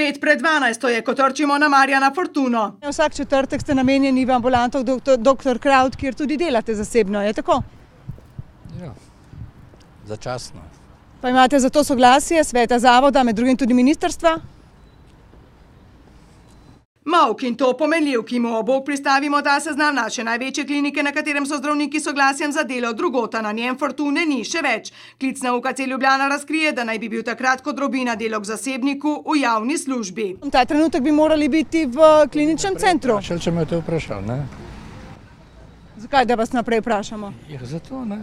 5:55 je, ko trčimo na Marjana Fortuno. Vsak četrtek ste namenjeni v ambulanto Dr. Kraut, kjer tudi delate zasebno, je tako? Ja, začasno. Pa imate za to soglasje sveta zavoda, med drugim tudi ministrstva? Mavk in to pomenljiv, ki mu obok pristavimo ta seznam naše največje klinike, na katerem so zdravniki soglasjem za delo, drugota na njem Fortune ni še več. Klic na UKC Ljubljana razkrije, da naj bi bil takrat kot Drobina delo k zasebniku v javni službi. Ta trenutek bi morali biti v kliničnem centru. Če me te vprašal, ne? Zakaj, da vas naprej vprašamo? Ja, zato, ne?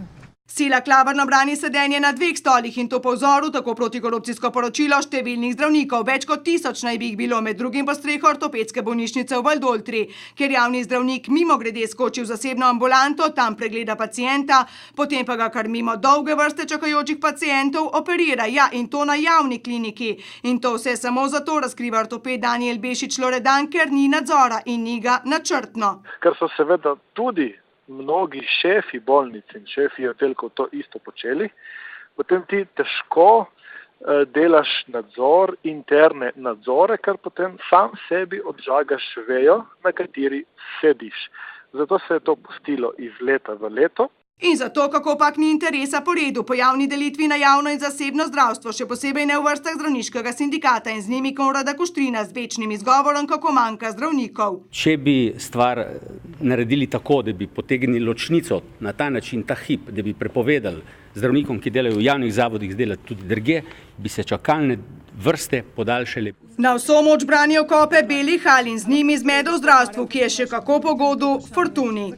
Sila klavrno brani sedenje na 2 stolih in to po vzoru tako protikorupcijsko poročilo številnih zdravnikov. Več kot 1000 naj bi jih bilo, med drugim po streho ortopedske bolnišnice v Valdoltri, kjer javni zdravnik mimogrede skoči v zasebno ambulanto, tam pregleda pacienta, potem pa ga kar mimo dolge vrste čakajočih pacientov operira, ja, in to na javni kliniki. In to vse samo zato, razkriva ortoped Danijel Bešič Loredan, ker ni nadzora in ni ga načrtno. Ker so seveda tudi mnogi šefi bolnic in šefi oddelkov to isto počeli, potem ti težko delaš nadzor, interne nadzore, ker potem sam sebi odžagaš vejo, na kateri sediš. Zato se je to pustilo iz leta v leto. In zato, kako pak ni interesa po redu, po javni delitvi na javno in zasebno zdravstvo, še posebej ne v vrstah zdravniškega sindikata in z njimi Konrada Kuštrina z večnim izgovorom, kako manjka zdravnikov. Če bi stvar naredili tako, da bi potegnili ločnico na ta način, ta hip, da bi prepovedali zdravnikom, ki delajo v javnih zavodih, delati tudi drugje, bi se čakalne vrste podaljšale. Na vso moč branijo kope belih halin, z njimi zmedo v zdravstvu, ki je še kako pogodu Fortuni.